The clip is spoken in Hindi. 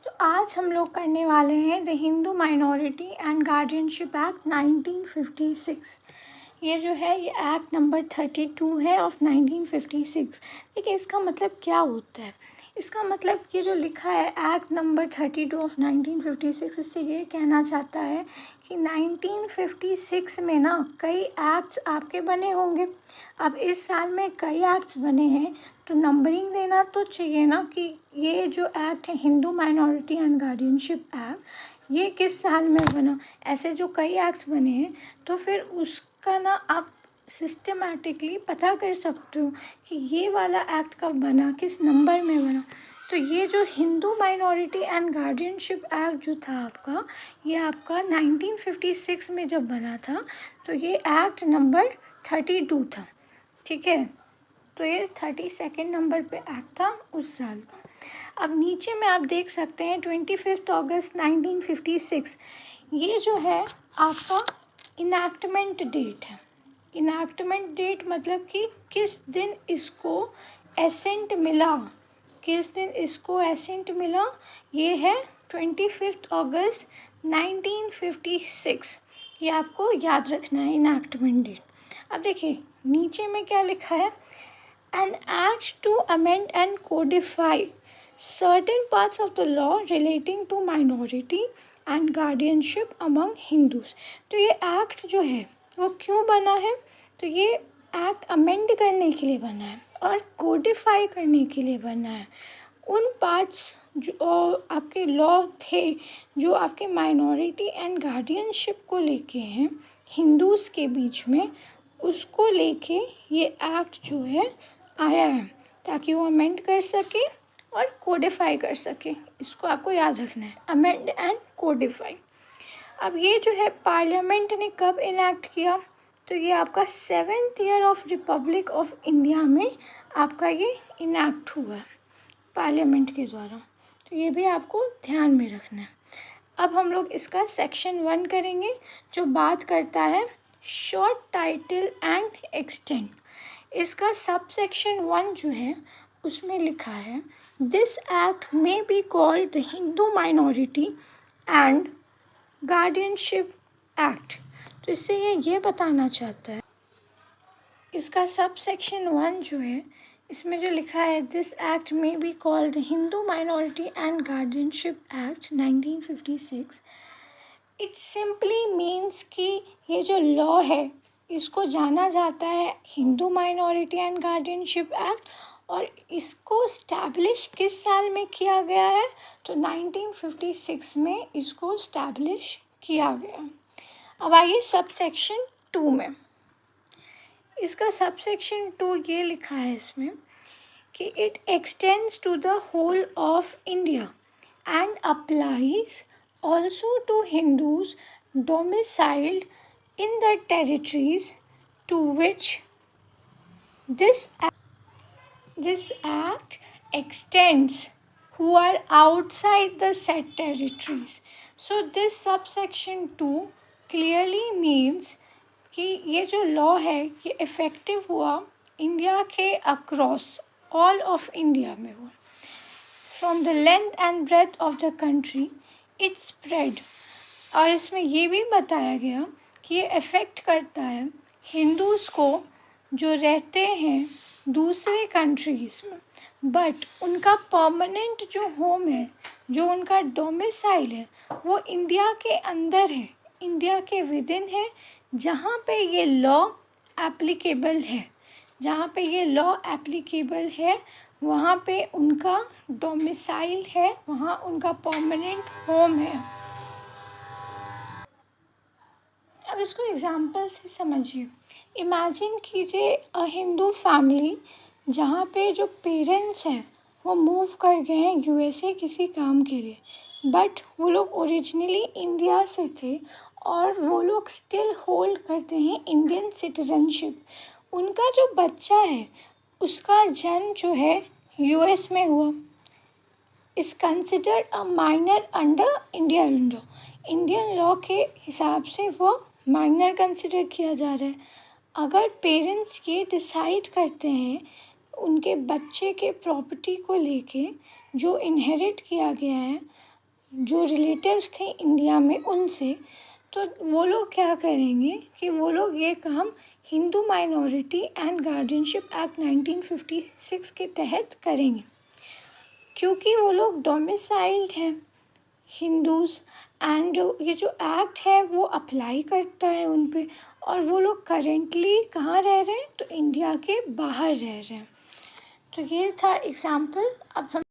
तो आज हम लोग करने वाले हैं the Hindu minority and guardianship act 1956। ये जो है ये एक्ट नंबर 32 है ऑफ 1956। देखिए इसका मतलब क्या होता है। इसका मतलब ये जो लिखा है एक्ट नंबर 32 ऑफ 1956, इससे ये कहना चाहता है कि 1956 में ना कई एक्ट्स आपके बने होंगे। अब इस साल में कई एक्ट्स बने हैं तो नंबरिंग देना तो चाहिए ना कि ये जो एक्ट है Hindu minority and guardianship act ये किस साल में बना। ऐसे जो कई एक्ट्स बने हैं तो फिर उसका ना आप सिस्टमेटिकली पता कर सकते हो कि ये वाला एक्ट कब बना, किस नंबर में बना। तो ये जो Hindu minority and guardianship act जो था आपका, ये आपका 1956 में जब बना था तो ये एक्ट नंबर 32 था। ठीक है, तो ये 32 नंबर पे एक्ट था उस साल का। अब नीचे में आप देख सकते हैं 25 अगस्त 1956 ये जो है आपका इनैक्टमेंट डेट है। इनैक्टमेंट डेट मतलब कि किस दिन इसको एसेंट मिला, किस दिन इसको एसेंट मिला, ये है 25 अगस्त 1956। ये आपको याद रखना है इनैक्टमेंट डेट। अब देखिए नीचे में क्या लिखा है, an act to amend and codify certain parts of the law relating to minority and guardianship among Hindus। तो ये एक्ट जो है वो क्यों बना है, तो ये एक्ट अमेंड करने के लिए बना है और कोडिफाई करने के लिए बना है। उन पार्ट्स जो आपके लॉ थे जो आपके माइनॉरिटी एंड गार्डियनशिप को लेके हैं हिंदूज़ के बीच में, उसको लेके ये एक्ट जो है आया है ताकि वो अमेंड कर सके और कोडिफाई कर सके। इसको आपको याद रखना है, अमेंड एंड कोडिफाई। अब ये जो है पार्लियामेंट ने कब इनैक्ट किया, तो ये आपका 7th year of Republic of India में आपका ये इनैक्ट हुआ है पार्लियामेंट के द्वारा। तो ये भी आपको ध्यान में रखना है। अब हम लोग इसका सेक्शन 1 करेंगे जो बात करता है शॉर्ट टाइटल एंड एक्सटेंट। इसका सब सेक्शन 1 जो है उसमें लिखा है दिस एक्ट में be called the Hindu minority and guardianship act. तो इससे ये बताना चाहता है, इसका सब सेक्शन 1 जो है इसमें जो लिखा है दिस एक्ट में be called the Hindu minority and guardianship act 1956, it simply means कि ये जो लॉ है इसको जाना जाता है Hindu minority and guardianship act, और इसको स्टैब्लिश किस साल में किया गया है, तो 1956 में इसको स्टैब्लिश किया गया। अब आइए सब सेक्शन 2 में। इसका सब सेक्शन 2 ये लिखा है इसमें कि it extends to the whole of India and applies also to Hindus domiciled in the territories to which this act extends, who are outside the said territories। So this subsection 2 clearly means कि ये जो लॉ है ये इफ़ेक्टिव हुआ इंडिया के अक्रॉस ऑल ऑफ इंडिया में हुआ, from the length and breadth of the country it spread. और इसमें ये भी बताया गया कि ये अफेक्ट करता है हिंदूज़ को जो रहते हैं दूसरे कंट्रीज़ में, बट उनका परमानेंट जो होम है, जो उनका डोमिसाइल है, वो इंडिया के अंदर है, इंडिया के विदिन है, जहाँ पे ये लॉ एप्लीकेबल है। जहाँ पे ये लॉ एप्लीकेबल है वहाँ पे उनका डोमिसाइल है, वहाँ उनका परमानेंट होम है। अब इसको एग्जांपल से समझिए। इमेजिन कीजिए अ हिंदू फैमिली जहाँ पे जो पेरेंट्स हैं वो मूव कर गए हैं यूएसए किसी काम के लिए, बट वो लोग ओरिजिनली इंडिया से थे और वो लोग स्टिल होल्ड करते हैं इंडियन सिटीजनशिप। उनका जो बच्चा है उसका जन्म जो है यूएस में हुआ, is considered a minor under Indian law. Indian law के हिसाब से वो माइनर कंसिडर किया जा रहा है। अगर पेरेंट्स ये डिसाइड करते हैं उनके बच्चे के प्रॉपर्टी को लेके जो इनहेरिट किया गया है जो रिलेटिव्स थे इंडिया में उनसे, तो वो लोग क्या करेंगे कि वो लोग ये काम Hindu minority and guardianship act 1956 के तहत करेंगे, क्योंकि वो लोग डोमिसाइल्ड हैं हिंदूज़, एंड ये जो एक्ट है वो अप्लाई करता है उन पे, और वो लोग करेंटली कहाँ रह रहे हैं, तो इंडिया के बाहर रह रहे हैं। तो ये था एग्ज़ाम्पल। अब हम